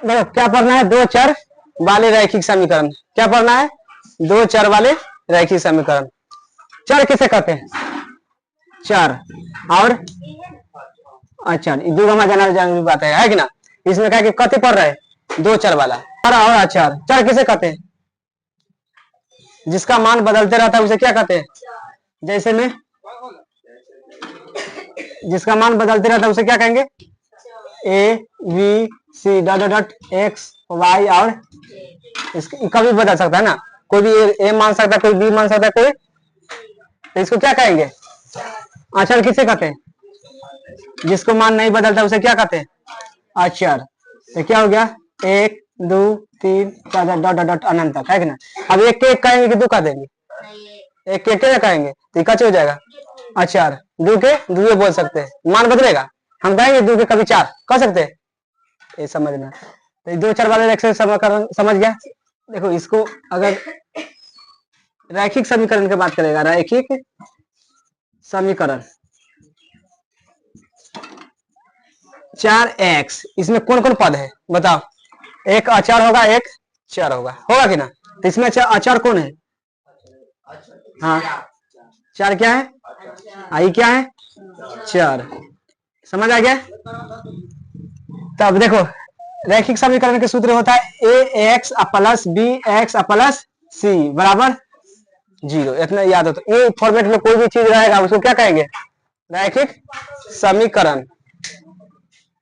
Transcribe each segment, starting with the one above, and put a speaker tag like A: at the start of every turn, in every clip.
A: देखो क्या पढ़ना है, दो चर वाले रैखिक समीकरण। क्या पढ़ना है, दो चर वाले रैखिक समीकरण। चर किसे कहते हैं, चर और अचर, दो हमारा जाना जरूरी बात है कि ना। इसमें क्या कि कथी पढ़ रहे हैं, दो चर वाला चर और अचर। चर किसे कहते हैं, जिसका मान बदलते रहता है उसे क्या कहते हैं, जैसे में जिसका मान बदलते रहता है उसे क्या कहेंगे, A B C dot dot X Y, और कभी बदल सकता है ना, कोई भी ए मान सकता है, कोई बी मान सकता है, कोई, तो इसको क्या कहेंगे, अचर किसे कहते हैं, जिसको मान नहीं बदलता उसे क्या कहते हैं, अचर। तो क्या हो गया, एक दो तीन चार डॉट डॉट अनंत तक है कि ना। अब एक के एक कहेंगे कि दो कह देंगे, एक के एक कहेंगे तो कच हो जाएगा अचर। दो के दो बोल सकते हैं, मान बदलेगा, हम कहेंगे दो के कभी चार कह सकते हैं, ये समझना। तो दो चार वाले रैखिक समीकरण समझ गया। देखो इसको अगर रैखिक समीकरण की बात करेगा, रैखिक समीकरण 4x, इसमें कौन कौन पद है बताओ, एक अचर होगा एक चर होगा कि ना। तो इसमें अचर कौन है, हाँ चार क्या है, आई क्या है, चर। समझ आ गया। तब देखो रैखिक समीकरण के सूत्र होता है a x plus b x plus c बराबर 0। इतना याद हो तो ये फॉर्मेट में कोई भी चीज रहेगा उसको क्या कहेंगे, रैखिक समीकरण।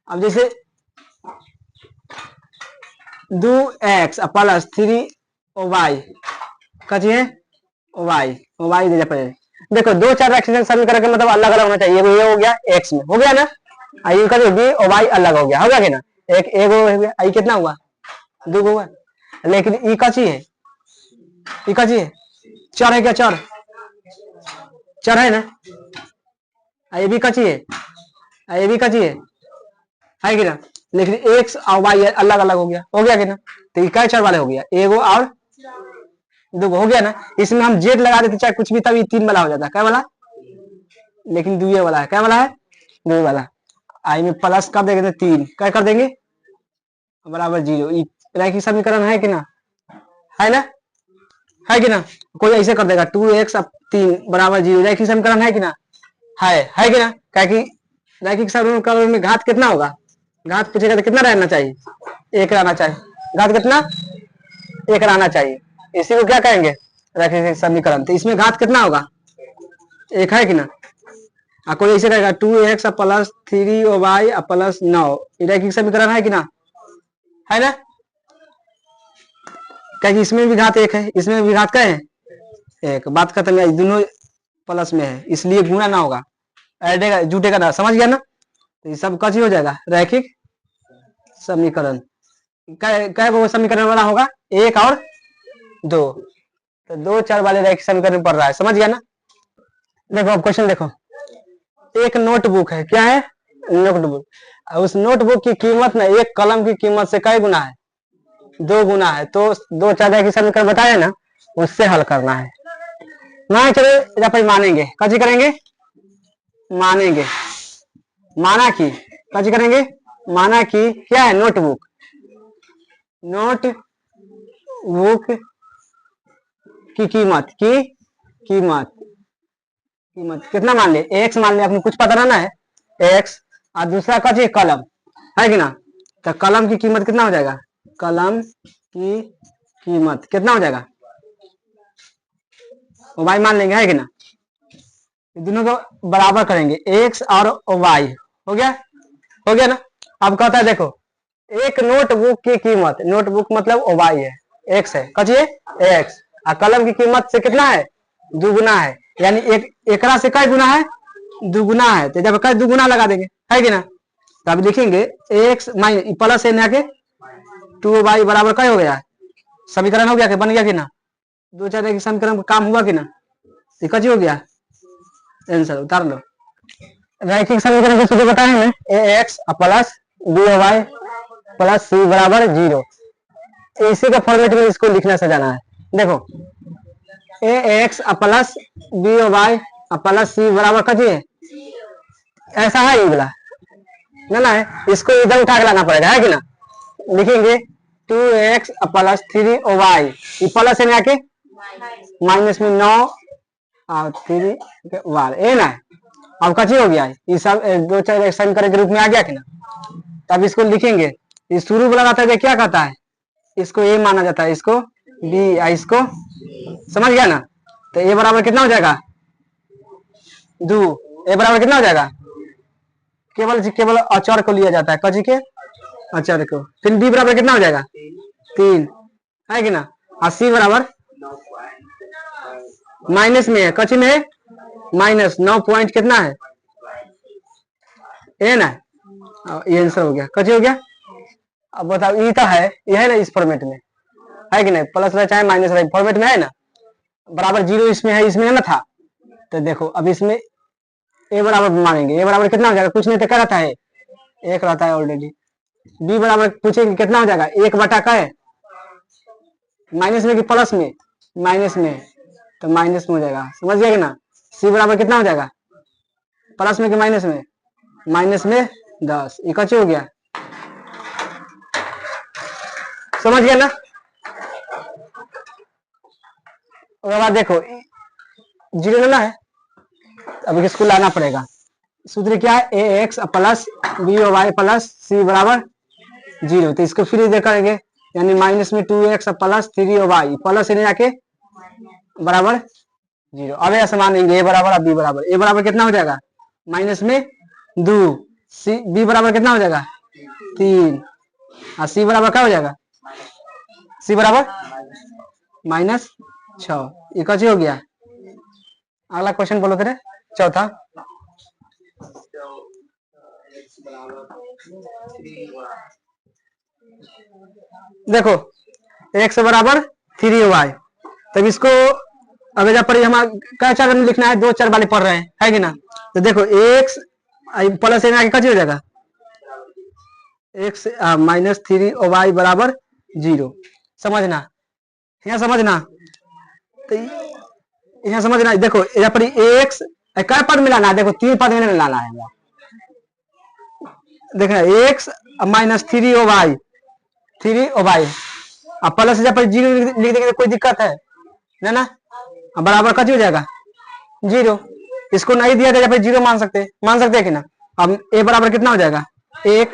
A: अब जैसे 2x प्लस 3y का चीज है y दे पड़े। देखो दो चार रैखिक समीकरण का मतलब अलग अलग होना चाहिए, ये हो गया x में हो गया ना, आई का बी और y अलग हो गया कि ना। एक हो गया, आई कितना हुआ, दो हुआ। लेकिन ई का चीज है, ई का चीज है, चर है क्या, चर है ना। आई बी का चीज है, आई बी का चीज है कि ना। लेकिन एक्स और वाई अलग अलग हो गया कि ना। तो इकाई चर वाले हो गया, एगो और दो हो गया ना। इसमें हम जेड लगा देते चाहे कुछ भी, तभी तीन वाला हो जाता है, क्या वाला, लेकिन दुए वाला है, क्या वाला है, दुए वाला। आई में प्लस कर देंगे तो तीन, क्या कर देंगे बराबर 0। रैखिक समीकरण है कि ना, है कि ना। कोई ऐसे कर देगा 2x अब 3 बराबर 0, रैखिक समीकरण है कि ना, है कि ना। क्या कि रैखिक समीकरण में घात कितना होगा, घात पूछेगा तो कितना रहना चाहिए, एक रहना चाहिए, घात कितना, एक रहना चाहिए। इसी को क्या कहेंगे, रैखिक समीकरण। तो इसमें घात कितना होगा, एक है कि ना। कोई ऐसे कहेगा 2x प्लस 3y प्लस 9, रैखिक समीकरण है कि ना, है ना। क्या इसमें भी घात एक है, इसमें भी घात क्या है, एक। बात खत्म है, दोनों प्लस में है इसलिए गुणा ना होगा, ऐडेगा जुटेगा ना, समझ गया ना। तो ये सब कच हो जाएगा रैखिक समीकरण। क्या वो समीकरण वाला होगा, एक और दो। तो दो चार वाले रैखिक समीकरण पढ़ रहा है, समझ गया ना। देखो अब क्वेश्चन देखो, एक नोटबुक है, क्या है, नोटबुक। उस नोटबुक की कीमत में एक कलम की कीमत से कई गुना है, 2 गुना है। तो दो चार रैखिक समीकरण बताया ना, उससे हल करना है। ना चलो पर मानेंगे, कजी करेंगे, मानेंगे, माना की कजी करेंगे, माना की क्या है, नोटबुक, नोटबुक की कीमत कितना मान ले, एक्स मान ले, अपने कुछ पता रहना है, एक्स। और दूसरा का चाहिए कलम, है कि ना। तो कलम की कीमत कितना हो जाएगा, कलम की कीमत कितना हो जाएगा, वाई मान लेंगे, है कि ना। दोनों को बराबर करेंगे, एक्स और वाई, हो गया ना। अब कहता है देखो, एक नोटबुक की कीमत, नोटबुक मतलब वाई है, एक्स है, कचिए एक्स, और कलम की कीमत से कितना है, दुगुना है। यानी एकरा से कई गुना है, दुगुना है। तो जब कई दुगुना लगा देंगे, है कि ना। तो अब लिखेंगे एक्स माइनस प्लस है के 2y बराबर कई हो गया, समीकरण हो गया कि बन गया कि ना। दो चार एक समीकरण का काम हुआ कि ना, कची हो गया, आंसर उतार लो। रैखिक समीकरण के सूत्र बताए हैं, a x plus b y plus c बराबर 0। इसी का फॉर्मेट में इसको लिखना सजाना है। देखो a x plus b y plus c बराबर कची है, ऐसा है ये वाला ना है, इसको इधर उठा के लाना पड़ेगा, है कि ना। लिखेंगे 2x प्लस 3y, ये प्लस है ना के माइनस में 9 और 3 वार ए ना। अब कची हो गया ये सब दो चार एक समीकरण के रूप में आ गया कि ना। तब इसको लिखेंगे, ये शुरू वाला रहता है क्या कहता है, इसको ए माना जाता है, इसको बी, इसको समझ गया ना। तो ए बराबर कितना हो जाएगा 2, ए बराबर कितना हो जाएगा, केवल अचर को लिया जाता है, कची के अचर को। फिर बी बराबर कितना हो जाएगा 3 है कि ना, और सी बराबर माइनस में है, कची में है माइनस 9 पॉइंट कितना है ए ना। ये आंसर हो गया, कची हो गया। अब बताओ ई तो है, ये है ना इस फॉर्मेट में है कि नहीं, प्लस रहे चाहे माइनस रहे फॉर्मेट में है ना, बराबर 0 इसमें है, इसमें है ना था। तो देखो अब इसमें ए बराबर मानेंगे, ए बराबर कितना हो जाएगा, कुछ नहीं तो क्या रहता है एक रहता है ऑलरेडी। बी बराबर पूछेंगे कितना हो जाएगा 1 का है, माइनस में कि प्लस में, माइनस में, तो माइनस में हो जाएगा, समझ गया कि ना। सी बराबर कितना हो जाएगा प्लस में कि माइनस में, माइनस में 10, ये कच्चे हो गया, समझ गया ना। उसके बाद देखो 0 लेना है, अब इसको लाना पड़ेगा। सूत्र क्या है, a x plus b y plus c बराबर 0। तो इसको फिर इधर करेंगे, यानी माइनस में 2x प्लस 3y प्लस इन्हें जाके बराबर 0। अब ऐसा मानेंगे ए बराबर, अब बी बराबर, ए बराबर कितना हो जाएगा माइनस में 2, सी बी बराबर कितना हो जाएगा 3, और सी बराबर क्या हो जाएगा, सी बराबर -6। ये कैसे हो गया। अगला क्वेश्चन बोलो तेरे, चौथा। देखो x बराबर 3y, तब इसको अब जब पर हमारा क्या चार में लिखना है, 2 4 वाले पढ़ रहे हैं है कि ना। तो देखो x प्लस एन आगे कैसे हो जाएगा, x -3y बराबर 0। समझना, यहाँ समझना, तो यहाँ समझना। देखो यहाँ पर x क्या पद में लाना है, देखो 3 पद में लाना है, देखना x -3y 3y अब प्लस जब पर 0 लिख देंगे तो कोई दिक्कत है ना, बराबर कच हो जाएगा 0। इसको नहीं दिया था जब 0 मान सकते हैं कि ना। अब a बराबर कितना हो जाएगा 1,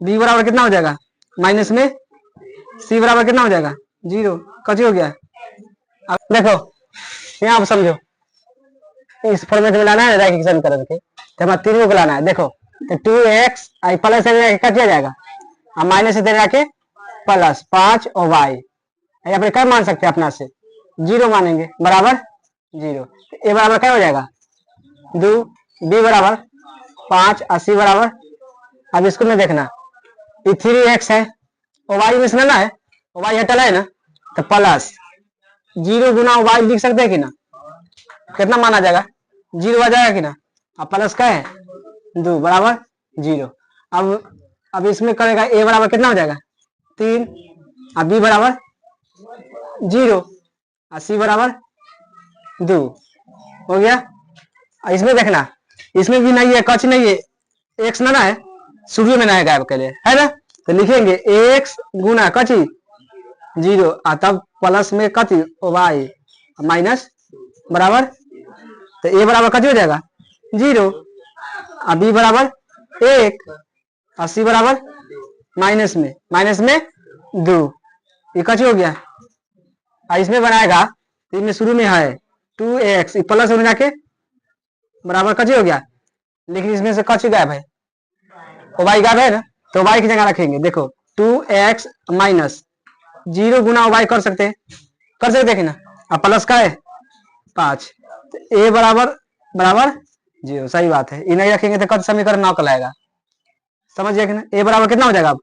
A: b बराबर कितना हो जाएगा माइनस में, c बराबर कितना हो जाएगा 0, कच हो गया। अब देखो यहाँ आप समझो, इस फॉर्मेट में लाना है रेखीकरण करके, तो हमारा तीनों को लाना है। देखो तो 2x प्लस कट जाएगा, और माइनस से देना के प्लस 5 और y यहाँ पे क्या मान सकते हैं अपना से 0 मानेंगे, बराबर 0। ए बराबर क्या हो जाएगा 2, बी बराबर 5 और सी बराबर, अब इसको में देखना ये 3x है और y में लेना है, y हटला है ना, तो प्लस 0 गुना y लिख सकते हैं कि ना, कितना माना जाएगा 0 आ जाएगा कि ना, अब प्लस क्या है 2 बराबर 0। अब इसमें करेगा a बराबर कितना हो जाएगा 3, और b बराबर 0 और c बराबर 2 हो गया। और इसमें देखना, इसमें भी नहीं है, कच नहीं है, x ना है, शुरू में ना है गायब के लिए है ना। तो लिखेंगे x गुना कची 0 और तब प्लस में कति y माइनस बराबर, तो a बराबर कति हो जाएगा 0, और b बराबर 1 और c बराबर माइनस में 2, ये कची हो गया। और इसमें बनाएगा तो इसमें शुरू में है 2x प्लस होने जाके बराबर कची हो गया, लेकिन इसमें से कची गायब है, y गायब है ना, तो y की जगह रखेंगे। देखो 2x माइनस 0 गुना y कर सकते हैं ना, अब प्लस का है 5, तो a बराबर 0, सही बात है। इन्हें रखेंगे तो कद समीकरण 9 कहलाएगा, समझ गया कि ना। a बराबर कितना हो जाएगा अब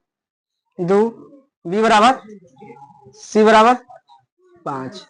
A: 2, b बराबर, c बराबर 5।